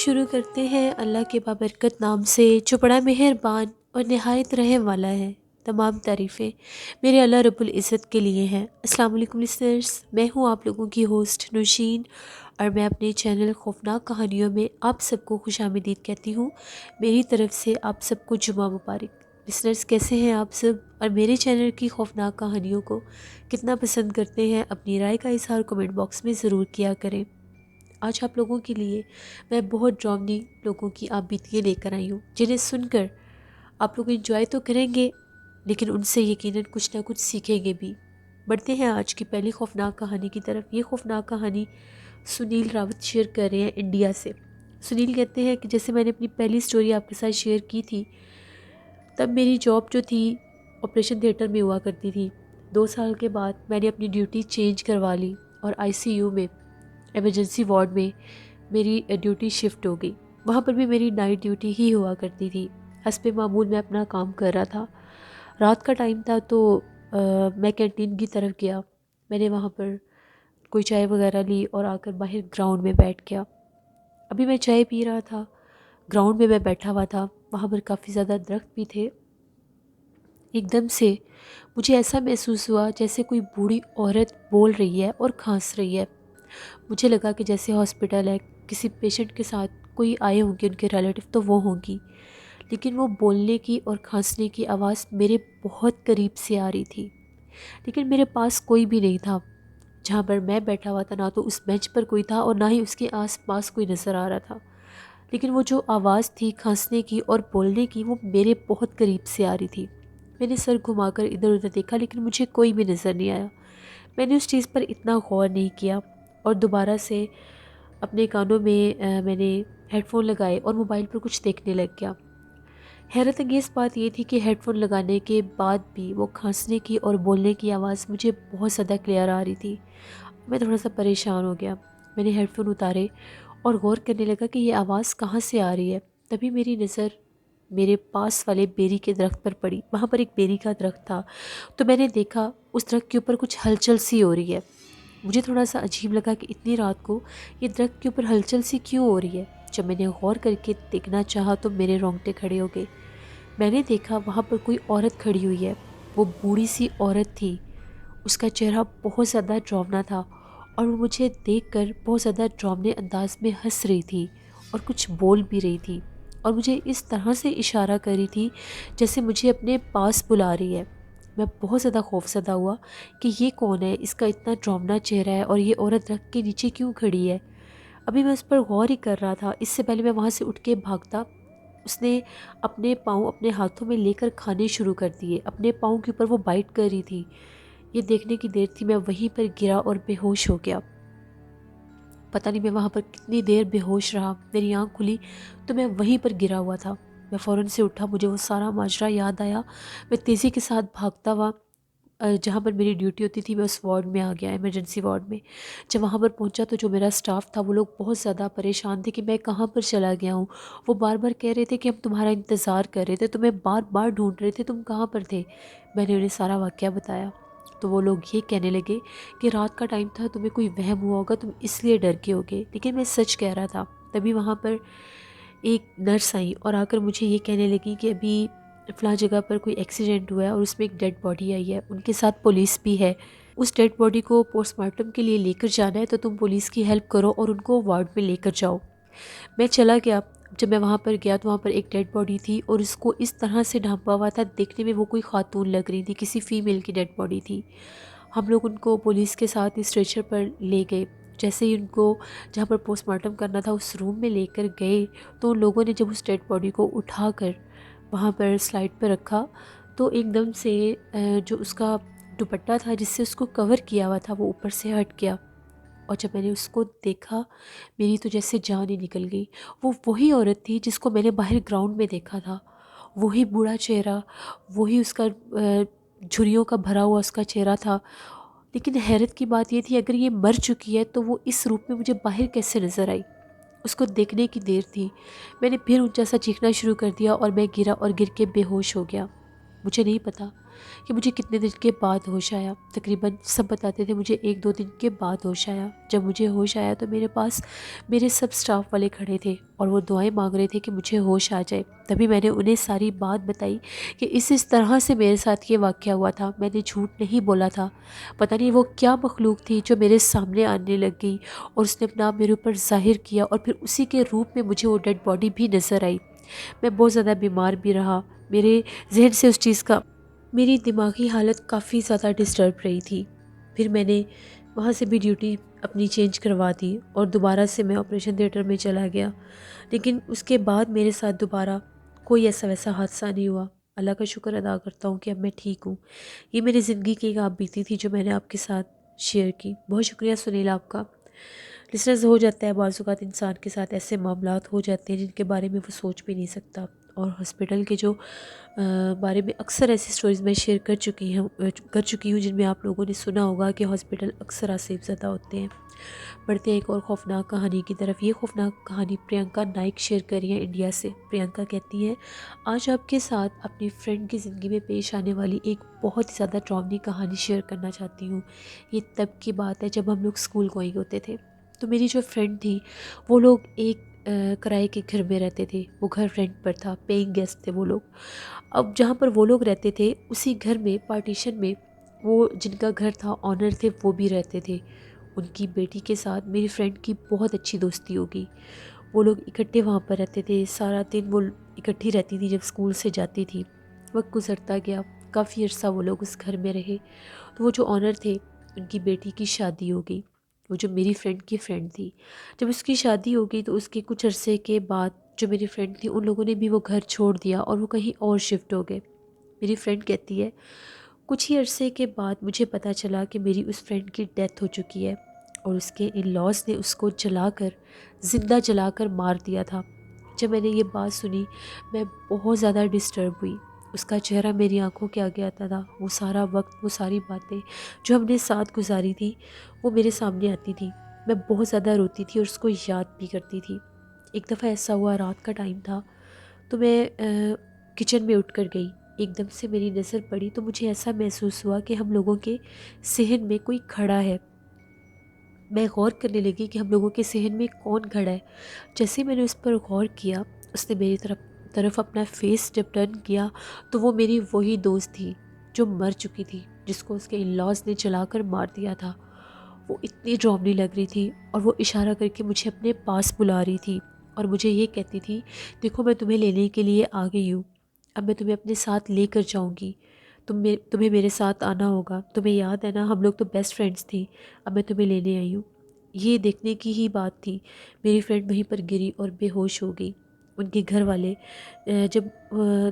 شروع کرتے ہیں اللہ کے بابرکت نام سے جو بڑا مہربان اور نہایت رحم والا ہے۔ تمام تعریفیں میرے اللہ رب العزت کے لیے ہیں۔ السلام علیکم لسنرز، میں ہوں آپ لوگوں کی ہوسٹ نوشین، اور میں اپنے چینل خوفناک کہانیوں میں آپ سب کو خوش آمدید کہتی ہوں۔ میری طرف سے آپ سب کو جمعہ مبارک۔ لسنرز کیسے ہیں آپ سب، اور میرے چینل کی خوفناک کہانیوں کو کتنا پسند کرتے ہیں؟ اپنی رائے کا اظہار کمنٹ باکس میں ضرور کیا کریں۔ آج آپ لوگوں کے لیے میں بہت ڈراؤنی لوگوں کی آپ بیتیاں لے کر آئی ہوں، جنہیں سن کر آپ لوگ انجوائے تو کریں گے، لیکن ان سے یقیناً کچھ نہ کچھ سیکھیں گے بھی۔ بڑھتے ہیں آج کی پہلی خوفناک کہانی کی طرف۔ یہ خوفناک کہانی سنیل راوت شیئر کر رہے ہیں انڈیا سے۔ سنیل کہتے ہیں کہ جیسے میں نے اپنی پہلی سٹوری آپ کے ساتھ شیئر کی تھی، تب میری جاب جو تھی آپریشن تھیٹر میں ہوا کرتی تھی۔ 2 سال کے بعد میں نے اپنی ڈیوٹی چینج کروا لی اور ICU میں، ایمرجنسی وارڈ میں میری ڈیوٹی شفٹ ہو گئی۔ وہاں پر بھی میری نائٹ ڈیوٹی ہی ہوا کرتی تھی۔ حسب معمول میں اپنا کام کر رہا تھا۔ رات کا ٹائم تھا تو میں کینٹین کی طرف گیا۔ میں نے وہاں پر کوئی چائے وغیرہ لی اور آ کر باہر گراؤنڈ میں بیٹھ گیا۔ ابھی میں چائے پی رہا تھا، گراؤنڈ میں بیٹھا ہوا تھا، وہاں پر کافی زیادہ درخت بھی تھے۔ ایک دم سے مجھے ایسا محسوس ہوا جیسے کوئی بوڑھی عورت بول رہی ہے اور کھانس رہی ہے۔ مجھے لگا کہ جیسے ہاسپٹل ہے، کسی پیشنٹ کے ساتھ کوئی آئے ہوں گے، ان کے ریلیٹیو تو وہ ہوں گی، لیکن وہ بولنے کی اور کھانسنے کی آواز میرے بہت قریب سے آ رہی تھی۔ لیکن میرے پاس کوئی بھی نہیں تھا، جہاں پر میں بیٹھا ہوا تھا نہ تو اس بینچ پر کوئی تھا اور نہ ہی اس کے آس پاس کوئی نظر آ رہا تھا، لیکن وہ جو آواز تھی کھانسنے کی اور بولنے کی، وہ میرے بہت قریب سے آ رہی تھی۔ میں نے سر گھما کر ادھر ادھر دیکھا، لیکن مجھے کوئی بھی نظر نہیں آیا۔ میں نے اس چیز پر اتنا غور نہیں کیا اور دوبارہ سے اپنے کانوں میں نے ہیڈ فون لگائے اور موبائل پر کچھ دیکھنے لگ گیا۔ حیرت انگیز بات یہ تھی کہ ہیڈ فون لگانے کے بعد بھی وہ کھانسنے کی اور بولنے کی آواز مجھے بہت زیادہ کلیئر آ رہی تھی۔ میں تھوڑا سا پریشان ہو گیا۔ میں نے ہیڈ فون اتارے اور غور کرنے لگا کہ یہ آواز کہاں سے آ رہی ہے۔ تبھی میری نظر میرے پاس والے بیری کے درخت پر پڑی۔ وہاں پر ایک بیری کا درخت تھا، تو میں نے دیکھا اس درخت کے اوپر کچھ ہلچل سی ہو رہی ہے۔ مجھے تھوڑا سا عجیب لگا کہ اتنی رات کو یہ درخت کے اوپر ہلچل سی کیوں ہو رہی ہے۔ جب میں نے غور کر کے دیکھنا چاہا تو میرے رونگٹے کھڑے ہو گئے۔ میں نے دیکھا وہاں پر کوئی عورت کھڑی ہوئی ہے۔ وہ بوڑھی سی عورت تھی، اس کا چہرہ بہت زیادہ ڈراؤنا تھا اور وہ مجھے دیکھ کر بہت زیادہ ڈراؤنے انداز میں ہنس رہی تھی اور کچھ بول بھی رہی تھی، اور مجھے اس طرح سے اشارہ کر رہی تھی جیسے مجھے اپنے پاس بلا رہی ہے۔ میں بہت زیادہ خوفزدہ ہوا کہ یہ کون ہے، اس کا اتنا ڈراؤنا چہرہ ہے اور یہ عورت درخت کے نیچے کیوں کھڑی ہے۔ ابھی میں اس پر غور ہی کر رہا تھا، اس سے پہلے میں وہاں سے اٹھ کے بھاگتا، اس نے اپنے پاؤں اپنے ہاتھوں میں لے کر کھانے شروع کر دیے۔ اپنے پاؤں کے اوپر وہ بائٹ کر رہی تھی۔ یہ دیکھنے کی دیر تھی، میں وہیں پر گرا اور بے ہوش ہو گیا۔ پتہ نہیں میں وہاں پر کتنی دیر بے ہوش رہا۔ میری آنکھ کھلی تو میں وہیں پر گرا ہوا تھا۔ میں فوراً سے اٹھا، مجھے وہ سارا ماجرا یاد آیا۔ میں تیزی کے ساتھ بھاگتا ہوا جہاں پر میری ڈیوٹی ہوتی تھی، میں اس وارڈ میں آ گیا، ایمرجنسی وارڈ میں۔ جب وہاں پر پہنچا تو جو میرا سٹاف تھا وہ لوگ بہت زیادہ پریشان تھے کہ میں کہاں پر چلا گیا ہوں۔ وہ بار بار کہہ رہے تھے کہ ہم تمہارا انتظار کر رہے تھے، تمہیں بار بار ڈھونڈ رہے تھے، تم کہاں پر تھے۔ میں نے انہیں سارا واقعہ بتایا تو وہ لوگ یہ کہنے لگے کہ رات کا ٹائم تھا، تمہیں کوئی وہم ہوا ہوگا، تم اس لیے ڈر کے ہوگے، لیکن میں سچ کہہ رہا تھا۔ تبھی وہاں پر ایک نرس آئی اور آ کر مجھے یہ کہنے لگی کہ ابھی فلاں جگہ پر کوئی ایکسیڈنٹ ہوا ہے اور اس میں ایک ڈیڈ باڈی آئی ہے، ان کے ساتھ پولیس بھی ہے، اس ڈیڈ باڈی کو پوسٹ مارٹم کے لیے لے کر جانا ہے، تو تم پولیس کی ہیلپ کرو اور ان کو وارڈ میں لے کر جاؤ۔ میں چلا گیا۔ جب میں وہاں پر گیا تو وہاں پر ایک ڈیڈ باڈی تھی اور اس کو اس طرح سے ڈھانپا ہوا تھا، دیکھنے میں وہ کوئی خاتون لگ رہی تھی، کسی فیمیل کی ڈیڈ باڈی تھی۔ ہم لوگ ان کو پولیس کے ساتھ اسٹریچر پر لے گئے۔ جیسے ہی ان کو جہاں پر پوسٹ مارٹم کرنا تھا اس روم میں لے کر گئے، تو ان لوگوں نے جب اس ڈیڈ باڈی کو اٹھا کر وہاں پر سلائڈ پہ رکھا تو ایک دم سے جو اس کا دوپٹہ تھا جس سے اس کو کور کیا ہوا تھا وہ اوپر سے ہٹ گیا، اور جب میں نے اس کو دیکھا میری تو جیسے جان ہی نکل گئی۔ وہ وہی عورت تھی جس کو میں نے باہر گراؤنڈ میں دیکھا تھا، وہی بوڑھا چہرہ، وہی اس کا جھریوں کا بھرا ہوا اس کا چہرہ تھا۔ لیکن حیرت کی بات یہ تھی، اگر یہ مر چکی ہے تو وہ اس روپ میں مجھے باہر کیسے نظر آئی؟ اس کو دیکھنے کی دیر تھی۔ میں نے پھر اونچا سا چیخنا شروع کر دیا اور میں گرا اور گر کے بے ہوش ہو گیا۔ مجھے نہیں پتا کہ مجھے کتنے دن کے بعد ہوش آیا۔ تقریباً سب بتاتے تھے مجھے 1-2 دن کے بعد ہوش آیا۔ جب مجھے ہوش آیا تو میرے پاس میرے سب سٹاف والے کھڑے تھے اور وہ دعائیں مانگ رہے تھے کہ مجھے ہوش آ جائے۔ تبھی میں نے انہیں ساری بات بتائی کہ اس طرح سے میرے ساتھ یہ واقعہ ہوا تھا، میں نے جھوٹ نہیں بولا تھا۔ پتہ نہیں وہ کیا مخلوق تھی جو میرے سامنے آنے لگ گئی اور اس نے اپنا آپ میرے اوپر ظاہر کیا، اور پھر اسی کے روپ میں مجھے وہ ڈیڈ باڈی بھی نظر آئی۔ میں بہت زیادہ بیمار بھی رہا، میرے ذہن سے اس چیز کا میری دماغی حالت کافی زیادہ ڈسٹرب رہی تھی۔ پھر میں نے وہاں سے بھی ڈیوٹی اپنی چینج کروا دی اور دوبارہ سے میں آپریشن تھیٹر میں چلا گیا، لیکن اس کے بعد میرے ساتھ دوبارہ کوئی ایسا ویسا حادثہ نہیں ہوا۔ اللہ کا شکر ادا کرتا ہوں کہ اب میں ٹھیک ہوں۔ یہ میری زندگی کی ایک آپ بیتی تھی جو میں نے آپ کے ساتھ شیئر کی۔ بہت شکریہ سنیل آپ کا۔ لسنرز، ہو جاتا ہے بعض اوقات انسان کے ساتھ ایسے معاملات ہو جاتے ہیں جن کے بارے میں وہ سوچ بھی نہیں سکتا، اور ہاسپٹل کے جو بارے میں اکثر ایسی سٹوریز میں شیئر کر چکی ہوں جن میں آپ لوگوں نے سنا ہوگا کہ ہاسپٹل اکثر آسیب زدہ ہوتے ہیں۔ بڑھتے ہیں ایک اور خوفناک کہانی کی طرف۔ یہ خوفناک کہانی پرینکا نائک شیئر کر رہی ہیں انڈیا سے۔ پرینکا کہتی ہیں، آج آپ کے ساتھ اپنی فرینڈ کی زندگی میں پیش آنے والی ایک بہت ہی زیادہ ڈراؤنی کہانی شیئر کرنا چاہتی ہوں۔ یہ تب کی بات ہے جب ہم لوگ اسکول گوئنگ ہوتے تھے، تو میری جو فرینڈ تھی وہ لوگ ایک کرائے کے گھر میں رہتے تھے۔ وہ گھر رینٹ پر تھا، پیئنگ گیسٹ تھے وہ لوگ۔ اب جہاں پر وہ لوگ رہتے تھے اسی گھر میں پارٹیشن میں وہ جن کا گھر تھا آنر تھے وہ بھی رہتے تھے۔ ان کی بیٹی کے ساتھ میری فرینڈ کی بہت اچھی دوستی ہوگی۔ وہ لوگ اکٹھے وہاں پر رہتے تھے، سارا دن وہ اکٹھی رہتی تھی جب اسکول سے جاتی تھی۔ وقت گزرتا گیا، کافی عرصہ وہ لوگ اس گھر میں رہے، تو وہ جو آنر تھے ان کی بیٹی کی شادی ہو گئی، وہ جو میری فرینڈ کی فرینڈ تھی۔ جب اس کی شادی ہو گئی تو اس کے کچھ عرصے کے بعد جو میری فرینڈ تھی ان لوگوں نے بھی وہ گھر چھوڑ دیا اور وہ کہیں اور شفٹ ہو گئے۔ میری فرینڈ کہتی ہے، کچھ ہی عرصے کے بعد مجھے پتہ چلا کہ میری اس فرینڈ کی ڈیتھ ہو چکی ہے اور اس کے ان لاز نے اس کو زندہ جلا کر مار دیا تھا۔ جب میں نے یہ بات سنی میں بہت زیادہ ڈسٹرب ہوئی۔ اس کا چہرہ میری آنکھوں کے آگے آتا تھا، وہ سارا وقت، وہ ساری باتیں جو ہم نے ساتھ گزاری تھی وہ میرے سامنے آتی تھی۔ میں بہت زیادہ روتی تھی اور اس کو یاد بھی کرتی تھی۔ ایک دفعہ ایسا ہوا، رات کا ٹائم تھا، تو میں کچن میں اٹھ کر گئی۔ ایک دم سے میری نظر پڑی تو مجھے ایسا محسوس ہوا کہ ہم لوگوں کے صحن میں کوئی کھڑا ہے۔ میں غور کرنے لگی کہ ہم لوگوں کے صحن میں کون کھڑا ہے۔ جیسے میں نے اس پر غور کیا، اس نے میری طرف اپنا فیس جب ٹرن کیا تو وہ میری وہی دوست تھی جو مر چکی تھی، جس کو اس کے ان لاز نے جلا کر مار دیا تھا۔ وہ اتنی ڈراؤنی لگ رہی تھی اور وہ اشارہ کر کے مجھے اپنے پاس بلا رہی تھی اور مجھے یہ کہتی تھی، دیکھو میں تمہیں لینے کے لیے آ گئی ہوں، اب میں تمہیں اپنے ساتھ لے کر جاؤں گی، تمہیں میرے ساتھ آنا ہوگا، تمہیں یاد ہے نا ہم لوگ تو بیسٹ فرینڈس تھی، اب میں تمہیں لینے آئی ہوں۔ یہ دیکھنے کی ہی بات تھی، میری فرینڈ وہیں پر گری اور بے ہوش ہو گئی۔ ان کے گھر والے جب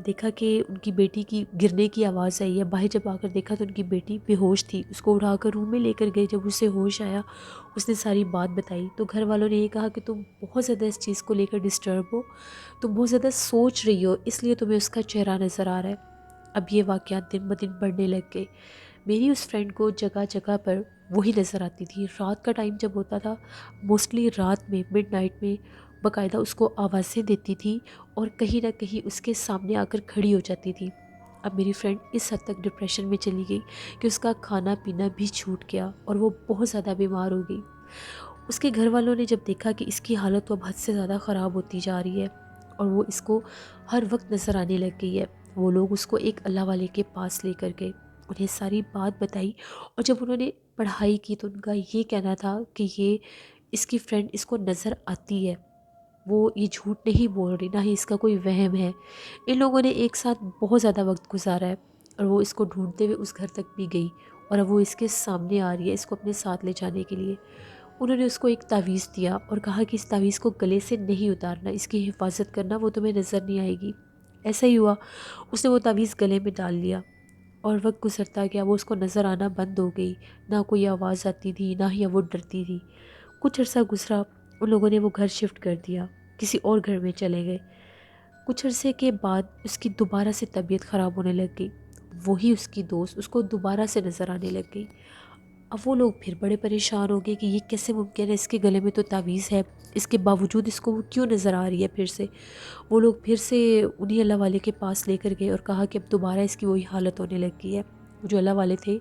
دیکھا کہ ان کی بیٹی کی گرنے کی آواز آئی ہے، باہر جب آ کر دیکھا تو ان کی بیٹی بے ہوش تھی۔ اس کو اٹھا کر روم میں لے کر گئے۔ جب اسے ہوش آیا اس نے ساری بات بتائی تو گھر والوں نے یہ کہا کہ تم بہت زیادہ اس چیز کو لے کر ڈسٹرب ہو، تم بہت زیادہ سوچ رہی ہو، اس لیے تمہیں اس کا چہرہ نظر آ رہا ہے۔ اب یہ واقعات دن بدن بڑھنے لگ گئے۔ میری اس فرینڈ کو جگہ جگہ پر وہی نظر آتی تھی۔ رات کا ٹائم جب ہوتا تھا، موسٹلی رات میں مڈ نائٹ میں باقاعدہ اس کو آوازیں دیتی تھی اور کہیں نہ کہیں اس کے سامنے آ کر کھڑی ہو جاتی تھی۔ اب میری فرینڈ اس حد تک ڈپریشن میں چلی گئی کہ اس کا کھانا پینا بھی چھوٹ گیا اور وہ بہت زیادہ بیمار ہو گئی۔ اس کے گھر والوں نے جب دیکھا کہ اس کی حالت تو اب حد سے زیادہ خراب ہوتی جا رہی ہے اور وہ اس کو ہر وقت نظر آنے لگ گئی ہے، وہ لوگ اس کو ایک اللہ والے کے پاس لے کر گئے، انہیں ساری بات بتائی، اور جب انہوں نے پڑھائی کی تو ان کا یہ کہنا تھا کہ یہ اس کی فرینڈ اس کو نظر آتی ہے، وہ یہ جھوٹ نہیں بول رہی، نہ ہی اس کا کوئی وہم ہے۔ ان لوگوں نے ایک ساتھ بہت زیادہ وقت گزارا ہے اور وہ اس کو ڈھونڈتے ہوئے اس گھر تک بھی گئی اور اب وہ اس کے سامنے آ رہی ہے اس کو اپنے ساتھ لے جانے کے لیے۔ انہوں نے اس کو ایک تعویذ دیا اور کہا کہ اس تعویذ کو گلے سے نہیں اتارنا، اس کی حفاظت کرنا، وہ تمہیں نظر نہیں آئے گی۔ ایسا ہی ہوا، اس نے وہ تعویذ گلے میں ڈال لیا اور وقت گزرتا گیا، وہ اس کو نظر آنا بند ہو گئی، نہ کوئی آواز آتی تھی نہ ہی وہ ڈرتی تھی۔ کچھ عرصہ گزرا، ان لوگوں نے وہ گھر شفٹ کر دیا، کسی اور گھر میں چلے گئے۔ کچھ عرصے کے بعد اس کی دوبارہ سے طبیعت خراب ہونے لگ گئی، وہی اس کی دوست اس کو دوبارہ سے نظر آنے لگ گئی۔ اب وہ لوگ پھر بڑے پریشان ہو گئے کہ یہ کیسے ممکن ہے، اس کے گلے میں تو تعویذ ہے، اس کے باوجود اس کو وہ کیوں نظر آ رہی ہے پھر سے۔ وہ لوگ پھر سے انہی اللہ والے کے پاس لے کر گئے اور کہا کہ اب دوبارہ اس کی وہی حالت ہونے لگی ہے۔ جو اللہ والے تھے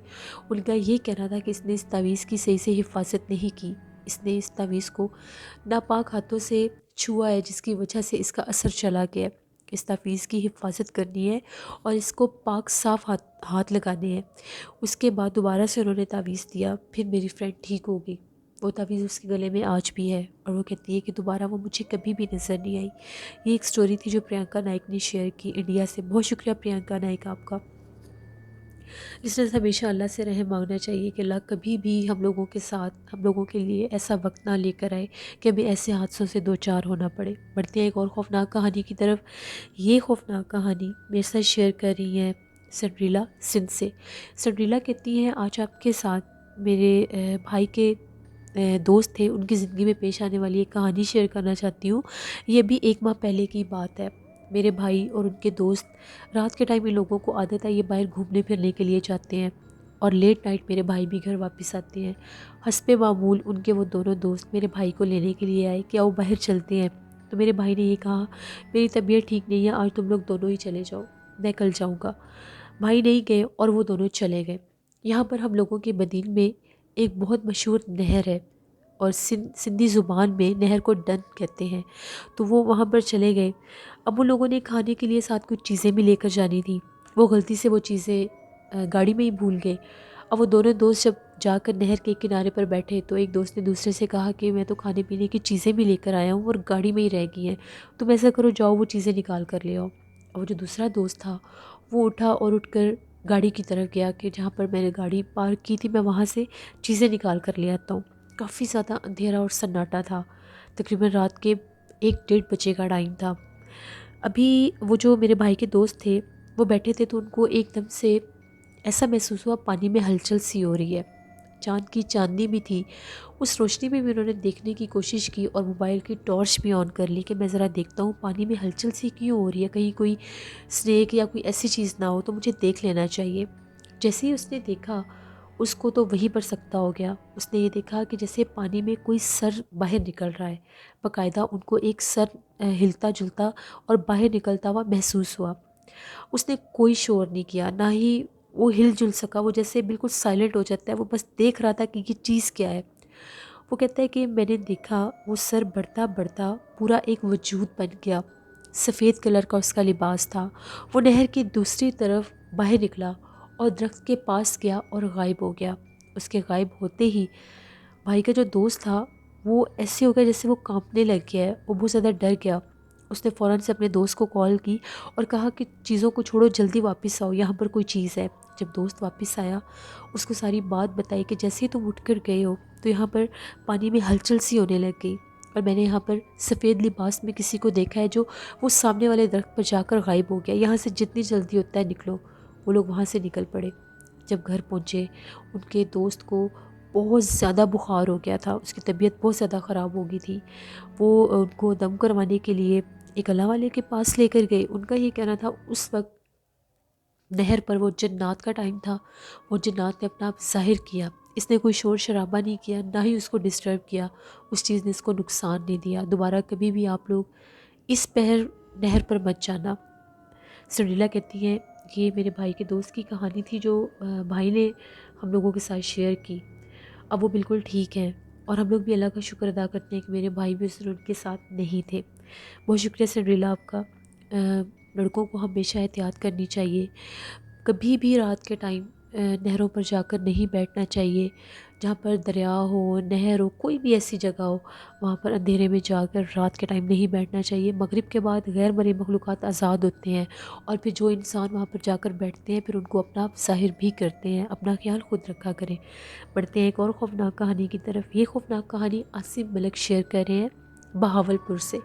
ان کا یہ کہنا تھا کہ اس نے اس تعویذ کی صحیح سے حفاظت نہیں کی، اس نے اس تعویذ کو ناپاک ہاتھوں سے چھوا ہے، جس کی وجہ سے اس کا اثر چلا گیا ہے۔ اس تعویذ کی حفاظت کرنی ہے اور اس کو پاک صاف ہاتھ لگانے ہیں۔ اس کے بعد دوبارہ سے انہوں نے تعویذ دیا، پھر میری فرینڈ ٹھیک ہو گئی۔ وہ تعویذ اس کے گلے میں آج بھی ہے اور وہ کہتی ہے کہ دوبارہ وہ مجھے کبھی بھی نظر نہیں آئی۔ یہ ایک سٹوری تھی جو پرینکا نائک نے شیئر کی انڈیا سے۔ بہت شکریہ پرینکا نائک آپ کا۔ اس طرح سے ہمیشہ اللہ سے رحم مانگنا چاہیے کہ اللہ کبھی بھی ہم لوگوں کے ساتھ، ہم لوگوں کے لیے ایسا وقت نہ لے کر آئے کہ ہمیں ایسے حادثوں سے دو چار ہونا پڑے۔ بڑھتے ہیں ایک اور خوفناک کہانی کی طرف۔ یہ خوفناک کہانی میرے ساتھ شیئر کر رہی ہیں سنڈریلا سندھ سے۔ سنڈریلا کہتی ہیں آج آپ کے ساتھ میرے بھائی کے دوست تھے، ان کی زندگی میں پیش آنے والی ایک کہانی شیئر کرنا چاہتی ہوں۔ یہ بھی 1 ماہ پہلے کی بات ہے۔ میرے بھائی اور ان کے دوست رات کے ٹائم ان لوگوں کو عادت ہے یہ باہر گھومنے پھرنے کے لیے جاتے ہیں اور لیٹ نائٹ میرے بھائی بھی گھر واپس آتے ہیں۔ حسب معمول ان کے وہ دونوں دوست میرے بھائی کو لینے کے لیے آئے کہ آؤ باہر چلتے ہیں۔ تو میرے بھائی نے یہ کہا میری طبیعت ٹھیک نہیں ہے، آج تم لوگ دونوں ہی چلے جاؤ، میں کل جاؤں گا۔ بھائی نہیں گئے اور وہ دونوں چلے گئے۔ یہاں پر ہم لوگوں کے مدین میں ایک بہت مشہور نہر ہے اور سندھی زبان میں نہر کو ڈن کہتے ہیں، تو وہ وہاں پر چلے گئے۔ اب ان لوگوں نے کھانے کے لیے ساتھ کچھ چیزیں بھی لے کر جانی تھی، وہ غلطی سے وہ چیزیں گاڑی میں ہی بھول گئے۔ اب وہ دونوں دوست جب جا کر نہر کے کنارے پر بیٹھے تو ایک دوست نے دوسرے سے کہا کہ میں تو کھانے پینے کی چیزیں بھی لے کر آیا ہوں اور گاڑی میں ہی رہ گئی ہیں، تم ایسا کرو جاؤ وہ چیزیں نکال کر لے آؤ۔ اور وہ جو دوسرا دوست تھا وہ اٹھا اور اٹھ کر گاڑی کی طرف گیا کہ جہاں پر میں نے گاڑی پارک کی تھی میں وہاں سے چیزیں نکال کر لے آتا ہوں۔ کافی زیادہ اندھیرا اور سناٹا تھا، تقریباً رات کے 1-1:30 کا ٹائم تھا۔ ابھی وہ جو میرے بھائی کے دوست تھے وہ بیٹھے تھے تو ان کو ایک دم سے ایسا محسوس ہوا پانی میں ہلچل سی ہو رہی ہے۔ چاند کی چاندنی بھی تھی، اس روشنی میں بھی انہوں نے دیکھنے کی کوشش کی اور موبائل کی ٹارچ بھی آن کر لی کہ میں ذرا دیکھتا ہوں پانی میں ہلچل سی کیوں ہو رہی ہے، کہیں کوئی سنیک یا کوئی ایسی چیز نہ ہو تو مجھے دیکھ لینا چاہیے۔ جیسے ہی اس نے دیکھا اس کو تو وہیں پر سکتہ ہو گیا۔ اس نے یہ دیکھا کہ جیسے پانی میں کوئی سر باہر نکل رہا ہے، باقاعدہ ان کو ایک سر ہلتا جلتا اور باہر نکلتا ہوا محسوس ہوا۔ اس نے کوئی شور نہیں کیا، نہ ہی وہ ہل جل سکا، وہ جیسے بالکل سائلنٹ ہو جاتا ہے، وہ بس دیکھ رہا تھا کہ یہ چیز کیا ہے۔ وہ کہتا ہے کہ میں نے دیکھا وہ سر بڑھتا بڑھتا پورا ایک وجود بن گیا، سفید کلر کا اس کا لباس تھا۔ وہ نہر کی دوسری طرف باہر نکلا اور درخت کے پاس گیا اور غائب ہو گیا۔ اس کے غائب ہوتے ہی بھائی کا جو دوست تھا وہ ایسے ہو گیا جیسے وہ کانپنے لگ گیا ہے، وہ بہت زیادہ ڈر گیا۔ اس نے فوراً سے اپنے دوست کو کال کی اور کہا کہ چیزوں کو چھوڑو جلدی واپس آؤ، یہاں پر کوئی چیز ہے۔ جب دوست واپس آیا اس کو ساری بات بتائی کہ جیسے ہی تم اٹھ کر گئے ہو تو یہاں پر پانی میں ہلچل سی ہونے لگ گئی اور میں نے یہاں پر سفید لباس میں کسی کو دیکھا ہے جو وہ سامنے والے درخت پر جا کر غائب ہو گیا، یہاں سے جتنی جلدی ہوتا ہے نکلو۔ وہ لوگ وہاں سے نکل پڑے۔ جب گھر پہنچے ان کے دوست کو بہت زیادہ بخار ہو گیا تھا، اس کی طبیعت بہت زیادہ خراب ہو گئی تھی۔ وہ ان کو دم کروانے کے لیے ایک اللہ والے کے پاس لے کر گئے۔ ان کا یہ کہنا تھا اس وقت نہر پر وہ جنات کا ٹائم تھا، وہ جنات نے اپنا آپ ظاہر کیا۔ اس نے کوئی شور شرابہ نہیں کیا، نہ ہی اس کو ڈسٹرب کیا، اس چیز نے اس کو نقصان نہیں دیا۔ دوبارہ کبھی بھی آپ لوگ اس پہر نہر پر مت جانا۔ سنڈریلا کہتی ہیں یہ میرے بھائی کے دوست کی کہانی تھی جو بھائی نے ہم لوگوں کے ساتھ شیئر کی۔ اب وہ بالکل ٹھیک ہیں اور ہم لوگ بھی اللہ کا شکر ادا کرتے ہیں کہ میرے بھائی بھی اس دن ان کے ساتھ نہیں تھے۔ بہت شکریہ سنڈریلا آپ کا۔ لڑکوں کو ہمیشہ احتیاط کرنی چاہیے، کبھی بھی رات کے ٹائم نہروں پر جا کر نہیں بیٹھنا چاہیے، جہاں پر دریا ہو، نہر ہو، کوئی بھی ایسی جگہ ہو وہاں پر اندھیرے میں جا کر رات کے ٹائم نہیں بیٹھنا چاہیے۔ مغرب کے بعد غیر مرئی مخلوقات آزاد ہوتے ہیں اور پھر جو انسان وہاں پر جا کر بیٹھتے ہیں پھر ان کو اپنا آپ ظاہر بھی کرتے ہیں۔ اپنا خیال خود رکھا کریں۔ بڑھتے ہیں ایک اور خوفناک کہانی کی طرف۔ یہ خوفناک کہانی عاصم ملک شیئر کر رہے ہیں بہاول پور سے۔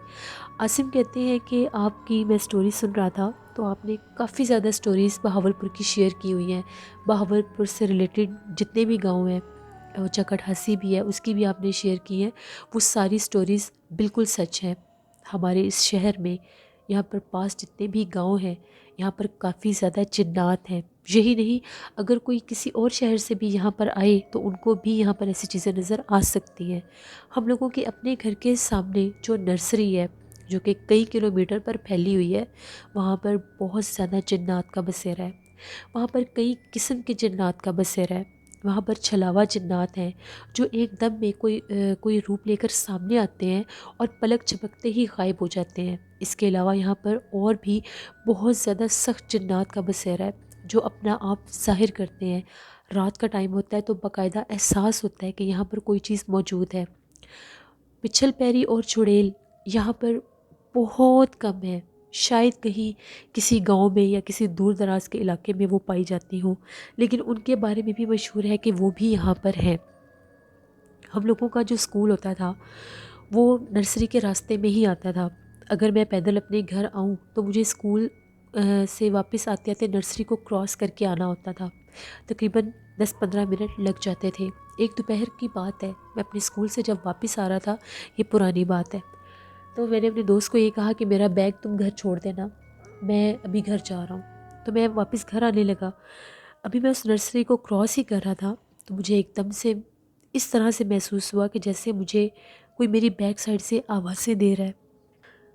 عاصم کہتے ہیں کہ آپ کی میں سٹوری سن رہا تھا تو آپ نے کافی زیادہ سٹوریز بہاول پور کی شیئر کی ہوئی ہیں۔ بہاول پور سے ریلیٹڈ جتنے بھی گاؤں ہیں، چکٹ ہنسی بھی ہے اس کی بھی آپ نے شیئر کی ہے، وہ ساری سٹوریز بالکل سچ ہیں۔ ہمارے اس شہر میں یہاں پر پاس جتنے بھی گاؤں ہیں یہاں پر کافی زیادہ جنات ہیں، یہی نہیں، اگر کوئی کسی اور شہر سے بھی یہاں پر آئے تو ان کو بھی یہاں پر ایسی چیزیں نظر آ سکتی ہیں۔ ہم لوگوں کے اپنے گھر کے سامنے جو نرسری ہے، جو کہ کئی کلومیٹر پر پھیلی ہوئی ہے، وہاں پر بہت زیادہ جنات کا بسیرا ہے۔ وہاں پر کئی قسم کے جنات کا بسیرا ہے۔ وہاں پر چھلاوا جنات ہیں جو ایک دم میں کوئی روپ لے کر سامنے آتے ہیں اور پلک جھپکتے ہی غائب ہو جاتے ہیں۔ اس کے علاوہ یہاں پر اور بھی بہت زیادہ سخت جنات کا بسیرا ہے جو اپنا آپ ظاہر کرتے ہیں۔ رات کا ٹائم ہوتا ہے تو باقاعدہ احساس ہوتا ہے کہ یہاں پر کوئی چیز موجود ہے۔ پچھل پیری اور چڑیل یہاں پر بہت کم ہے، شاید کہیں کسی گاؤں میں یا کسی دور دراز کے علاقے میں وہ پائی جاتی ہوں، لیکن ان کے بارے میں بھی مشہور ہے کہ وہ بھی یہاں پر ہیں۔ ہم لوگوں کا جو اسکول ہوتا تھا وہ نرسری کے راستے میں ہی آتا تھا۔ اگر میں پیدل اپنے گھر آؤں تو مجھے اسکول سے واپس آتے آتے نرسری کو کراس کر کے آنا ہوتا تھا۔ تقریباً 10-15 منٹ لگ جاتے تھے۔ ایک دوپہر کی بات ہے، میں اپنے اسکول سے جب واپس آ رہا تھا، یہ پرانی بات ہے، تو میں نے اپنے دوست کو یہ کہا کہ میرا بیگ تم گھر چھوڑ دینا، میں ابھی گھر جا رہا ہوں۔ تو میں واپس گھر آنے لگا، ابھی میں اس نرسری کو کراس ہی کر رہا تھا تو مجھے ایک دم سے اس طرح سے محسوس ہوا کہ جیسے مجھے کوئی میری بیک سائڈ سے آوازیں دے رہا ہے۔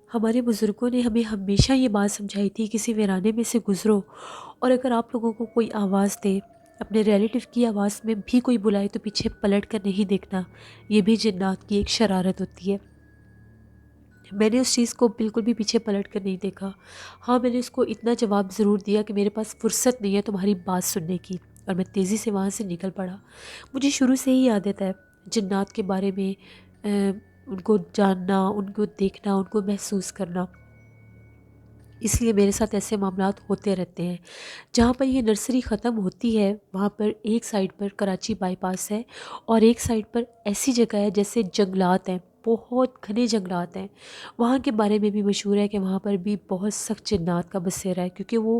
ہمارے بزرگوں نے ہمیں ہمیشہ یہ بات سمجھائی تھی، کسی ویرانے میں سے گزرو اور اگر آپ لوگوں کو کوئی آواز دے، اپنے ریلیٹیو کی آواز میں بھی کوئی بلائے تو پیچھے پلٹ کر نہیں دیکھنا، یہ بھی جنات کی ایک شرارت ہوتی ہے۔ میں نے اس چیز کو بالکل بھی پیچھے پلٹ کر نہیں دیکھا۔ ہاں، میں نے اس کو اتنا جواب ضرور دیا کہ میرے پاس فرصت نہیں ہے تمہاری بات سننے کی، اور میں تیزی سے وہاں سے نکل پڑا۔ مجھے شروع سے ہی عادت ہے جنات کے بارے میں ان کو جاننا، ان کو دیکھنا، ان کو محسوس کرنا، اس لیے میرے ساتھ ایسے معاملات ہوتے رہتے ہیں۔ جہاں پر یہ نرسری ختم ہوتی ہے وہاں پر ایک سائڈ پر کراچی بائی پاس ہے اور ایک سائڈ پر ایسی جگہ ہے جیسے جنگلات ہیں، بہت گھنے جنگلات ہیں۔ وہاں کے بارے میں بھی مشہور ہے کہ وہاں پر بھی بہت سخت جنات کا بسیرا ہے، کیونکہ وہ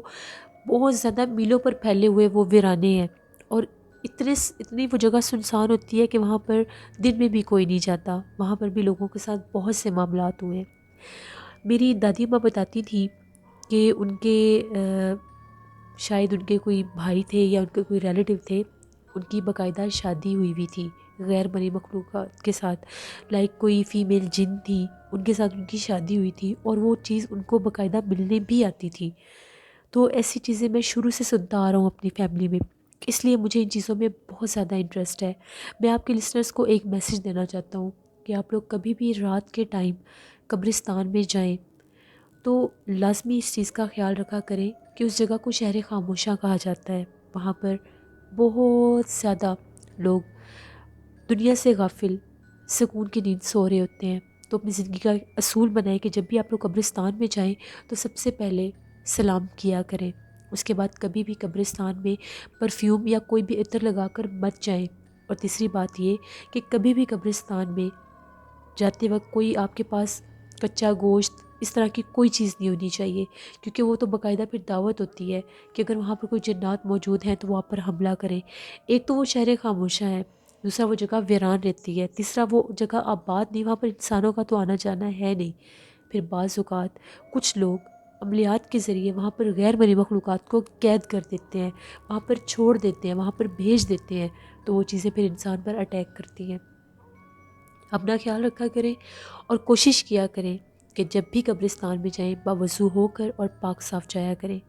بہت زیادہ میلوں پر پھیلے ہوئے وہ ویرانے ہیں، اور اتنی وہ جگہ سنسان ہوتی ہے کہ وہاں پر دن میں بھی کوئی نہیں جاتا۔ وہاں پر بھی لوگوں کے ساتھ بہت سے معاملات ہوئے ہیں۔ میری دادی ماں بتاتی تھی کہ ان کے شاید ان کے کوئی بھائی تھے یا ان کے کوئی ریلیٹیو تھے، ان کی باقاعدہ شادی ہوئی ہوئی تھی غیر مرئی مخلوقات کے ساتھ، لائک کوئی فیمیل جن تھی، ان کے ساتھ ان کی شادی ہوئی تھی اور وہ چیز ان کو باقاعدہ ملنے بھی آتی تھی۔ تو ایسی چیزیں میں شروع سے سنتا آ رہا ہوں اپنی فیملی میں، اس لیے مجھے ان چیزوں میں بہت زیادہ انٹرسٹ ہے۔ میں آپ کے لسنرز کو ایک میسیج دینا چاہتا ہوں کہ آپ لوگ کبھی بھی رات کے ٹائم قبرستان میں جائیں تو لازمی اس چیز کا خیال رکھا کریں کہ اس جگہ کو شہر خاموشاں کہا جاتا ہے۔ وہاں پر بہت زیادہ لوگ دنیا سے غافل سکون کی نیند سو رہے ہوتے ہیں۔ تو اپنی زندگی کا اصول بنائیں کہ جب بھی آپ لوگ قبرستان میں جائیں تو سب سے پہلے سلام کیا کریں، اس کے بعد کبھی بھی قبرستان میں پرفیوم یا کوئی بھی عطر لگا کر مت جائیں۔ اور تیسری بات یہ کہ کبھی بھی قبرستان میں جاتے وقت کوئی آپ کے پاس کچا گوشت اس طرح کی کوئی چیز نہیں ہونی چاہیے، کیونکہ وہ تو باقاعدہ پھر دعوت ہوتی ہے کہ اگر وہاں پر کوئی جنات موجود ہیں تو وہ آپ پر حملہ کریں۔ ایک تو وہ شہر خاموشہ ہے، دوسرا وہ جگہ ویران رہتی ہے، تیسرا وہ جگہ آباد نہیں، وہاں پر انسانوں کا تو آنا جانا ہے نہیں۔ پھر بعض اوقات کچھ لوگ عملیات کے ذریعے وہاں پر غیر مرئی مخلوقات کو قید کر دیتے ہیں، وہاں پر چھوڑ دیتے ہیں، وہاں پر بھیج دیتے ہیں، تو وہ چیزیں پھر انسان پر اٹیک کرتی ہیں۔ اپنا خیال رکھا کریں اور کوشش کیا کریں کہ جب بھی قبرستان میں جائیں باوضو ہو کر اور پاک صاف جایا کریں۔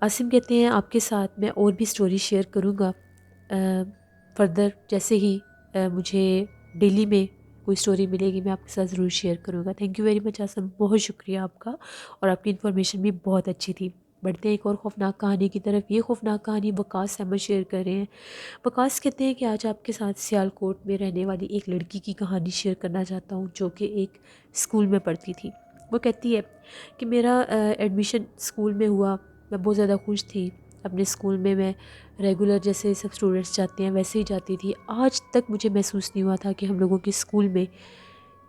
عاصم کہتے ہیں آپ کے ساتھ میں اور بھی سٹوری شیئر کروں گا فردر، جیسے ہی مجھے ڈیلی میں کوئی سٹوری ملے گی میں آپ کے ساتھ ضرور شیئر کروں گا۔ Thank you very much Asim, بہت شکریہ آپ کا، اور آپ کی انفارمیشن بھی بہت اچھی تھی۔ بڑھتے ہیں ایک اور خوفناک کہانی کی طرف۔ یہ خوفناک کہانی وقاص احمد شیئر کر رہے ہیں۔ وقاص کہتے ہیں کہ آج آپ کے ساتھ سیالکوٹ میں رہنے والی ایک لڑکی کی کہانی شیئر کرنا چاہتا ہوں جو کہ ایک اسکول میں پڑھتی تھی۔ وہ کہتی ہے کہ میرا ایڈمیشن اسکول میں ہوا، میں بہت زیادہ خوش تھی۔ اپنے اسکول میں ریگولر جیسے سب اسٹوڈنٹس جاتے ہیں ویسے ہی جاتی تھی۔ آج تک مجھے محسوس نہیں ہوا تھا کہ ہم لوگوں کے اسکول میں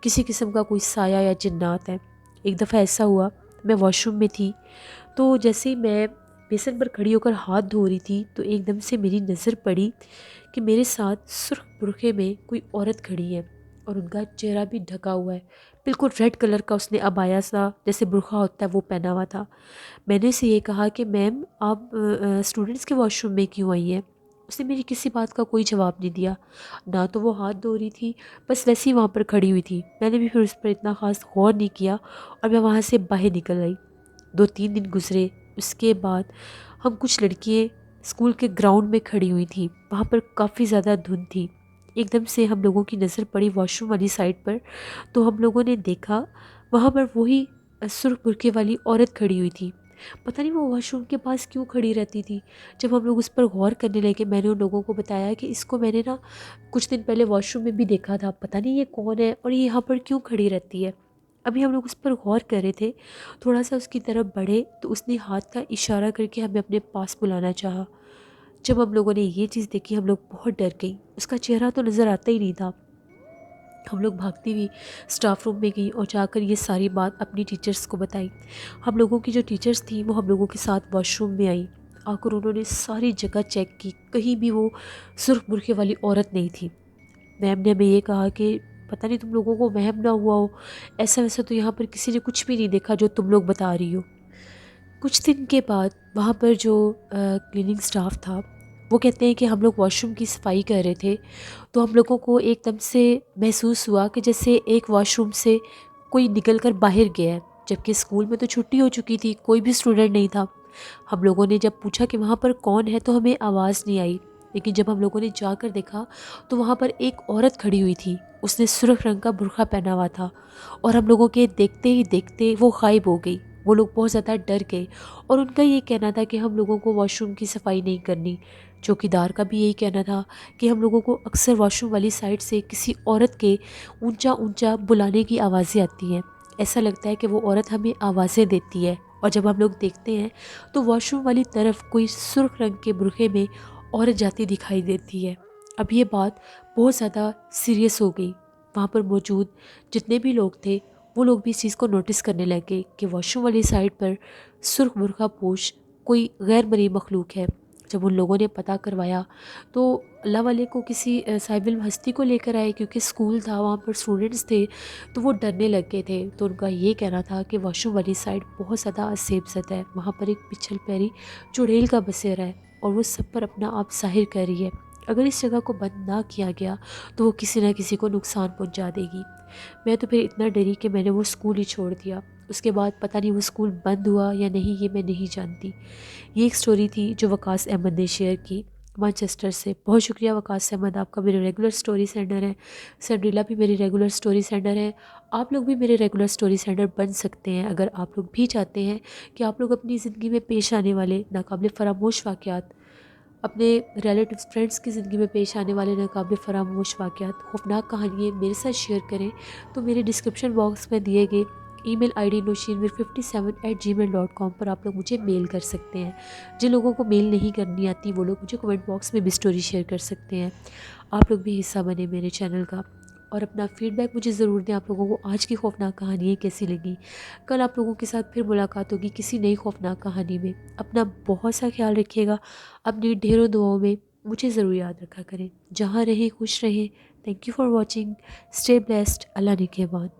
کسی قسم کا کوئی سایہ یا جنات ہے۔ ایک دفعہ ایسا ہوا، میں واش روم میں تھی تو جیسے ہی میں بیسن پر کھڑی ہو کر ہاتھ دھو رہی تھی تو ایک دم سے میری نظر پڑی کہ میرے ساتھ سرخ برقعے میں کوئی عورت کھڑی ہے اور ان کا چہرہ بھی ڈھکا ہوا ہے، بالکل ریڈ کلر کا اس نے عبایا سا جیسے برقع ہوتا ہے وہ پہنا ہوا تھا۔ میں نے اسے یہ کہا کہ میم آپ اسٹوڈنٹس کے واش روم میں کیوں آئی ہیں؟ اس نے میری کسی بات کا کوئی جواب نہیں دیا، نہ تو وہ ہاتھ دھو رہی تھی، بس ویسے ہی وہاں پر کھڑی ہوئی تھی۔ میں نے بھی پھر اس پر اتنا خاص غور نہیں کیا اور میں وہاں سے باہر نکل آئی۔ 2-3 دن گزرے، اس کے بعد ہم کچھ لڑکیاں اسکول کے گراؤنڈ میں کھڑی ہوئی تھیں، وہاں پر کافی زیادہ دھند تھی۔ ایک دم سے ہم لوگوں کی نظر پڑی واش روم والی سائڈ پر، تو ہم لوگوں نے دیکھا وہاں پر وہی سرخ برقعے والی عورت کھڑی ہوئی تھی۔ پتہ نہیں وہ واش روم کے پاس کیوں کھڑی رہتی تھی۔ جب ہم لوگ اس پر غور کرنے لگے، میں نے ان لوگوں کو بتایا کہ اس کو میں نے نا کچھ دن پہلے واش روم میں بھی دیکھا تھا، پتہ نہیں یہ کون ہے اور یہ یہاں پر کیوں کھڑی رہتی ہے۔ ابھی ہم لوگ اس پر غور کر رہے تھے، تھوڑا سا اس کی طرف بڑھے تو اس نے ہاتھ کا اشارہ کر کے ہمیں اپنے پاس بلانا چاہا۔ جب ہم لوگوں نے یہ چیز دیکھی ہم لوگ بہت ڈر گئی، اس کا چہرہ تو نظر آتا ہی نہیں تھا۔ ہم لوگ بھاگتی ہوئی اسٹاف روم میں گئی اور جا کر یہ ساری بات اپنی ٹیچرز کو بتائی۔ ہم لوگوں کی جو ٹیچرز تھیں وہ ہم لوگوں کے ساتھ واش روم میں آئی، آ کر انہوں نے ساری جگہ چیک کی، کہیں بھی وہ سرخ برقعے والی عورت نہیں تھی۔ میم نے ہمیں یہ کہا کہ پتہ نہیں تم لوگوں کو وہم نہ ہوا ہو، ایسا ویسا تو یہاں پر کسی نے کچھ بھی نہیں دیکھا جو تم لوگ بتا رہی ہو۔ کچھ دن کے بعد وہاں پر جو کلیننگ سٹاف تھا وہ کہتے ہیں کہ ہم لوگ واش روم کی صفائی کر رہے تھے تو ہم لوگوں کو ایک دم سے محسوس ہوا کہ جیسے ایک واش روم سے کوئی نکل کر باہر گیا ہے، جبکہ اسکول میں تو چھٹی ہو چکی تھی، کوئی بھی اسٹوڈنٹ نہیں تھا۔ ہم لوگوں نے جب پوچھا کہ وہاں پر کون ہے تو ہمیں آواز نہیں آئی، لیکن جب ہم لوگوں نے جا کر دیکھا تو وہاں پر ایک عورت کھڑی ہوئی تھی، اس نے سرخ رنگ کا برقع پہنا ہوا تھا اور ہم لوگوں کے دیکھتے ہی دیکھتے وہ غائب ہو گئی۔ وہ لوگ بہت زیادہ ڈر گئے اور ان کا یہ کہنا تھا کہ ہم لوگوں کو واش روم کی صفائی نہیں کرنی۔ چوکیدار کا بھی یہی کہنا تھا کہ ہم لوگوں کو اکثر واش روم والی سائڈ سے کسی عورت کے اونچا اونچا بلانے کی آوازیں آتی ہیں، ایسا لگتا ہے کہ وہ عورت ہمیں آوازیں دیتی ہے، اور جب ہم لوگ دیکھتے ہیں تو واش روم والی طرف کوئی سرخ رنگ کے برقعے میں عورت جاتی دکھائی دیتی ہے۔ اب یہ بات بہت زیادہ سیریس ہو گئی، وہاں پر موجود جتنے بھی لوگ تھے وہ لوگ بھی اس چیز کو نوٹس کرنے لگے کہ واش روم والی سائڈ پر سرخ برقع پوش کوئی غیر مرئی مخلوق ہے۔ جب ان لوگوں نے پتہ کروایا تو اللہ والے کو کسی صاحب علم ہستی کو لے کر آئے، کیونکہ اسکول تھا، وہاں پر اسٹوڈنٹس تھے تو وہ ڈرنے لگ گئے تھے۔ تو ان کا یہ کہنا تھا کہ واش روم والی سائڈ بہت زیادہ عصیب زدہ ہے، وہاں پر ایک پچھل پیری چڑیل کا بسیرا ہے اور وہ سب پر اپنا آپ ظاہر کر رہی ہے۔ اگر اس جگہ کو بند نہ کیا گیا تو وہ کسی نہ کسی کو نقصان پہنچا دے گی۔ میں تو پھر اتنا ڈری کہ میں نے وہ اسکول ہی چھوڑ دیا۔ اس کے بعد پتہ نہیں وہ اسکول بند ہوا یا نہیں، یہ میں نہیں جانتی۔ یہ ایک سٹوری تھی جو وقاص احمد نے شیئر کی مانچسٹر سے۔ بہت شکریہ وقاص احمد، آپ کا میرے ریگولر سٹوری سینڈر ہے۔ سنڈریلا بھی میری ریگولر سٹوری سینڈر ہے۔ آپ لوگ بھی میرے ریگولر سٹوری سینڈر بن سکتے ہیں اگر آپ لوگ بھی چاہتے ہیں کہ آپ لوگ اپنی زندگی میں پیش آنے والے ناقابل فراموش واقعات، اپنے ریلیٹیوز فرینڈس کی زندگی میں پیش آنے والے ناقابل فراموش واقعات، خوفناک کہانیاں میرے ساتھ شیئر کریں تو میرے ڈسکرپشن باکس میں دیے گئے ای میل آئی ڈی nosheenmir57@gmail.com پر آپ لوگ مجھے میل کر سکتے ہیں۔ جن لوگوں کو میل نہیں کرنی آتی وہ لوگ مجھے کمنٹ باکس میں بھی سٹوری شیئر کر سکتے ہیں۔ آپ لوگ بھی حصہ بنے میرے چینل کا اور اپنا فیڈ بیک مجھے ضرور دیں، آپ لوگوں کو آج کی خوفناک کہانیاں کیسی لگیں۔ کل آپ لوگوں کے ساتھ پھر ملاقات ہوگی کسی نئی خوفناک کہانی میں۔ اپنا بہت سا خیال رکھیے گا، اپنی ڈھیروں دعاؤں میں مجھے ضرور یاد رکھا کریں۔ جہاں رہیں خوش رہیں۔ Thank you for watching, stay blessed, اللہ نگہبان۔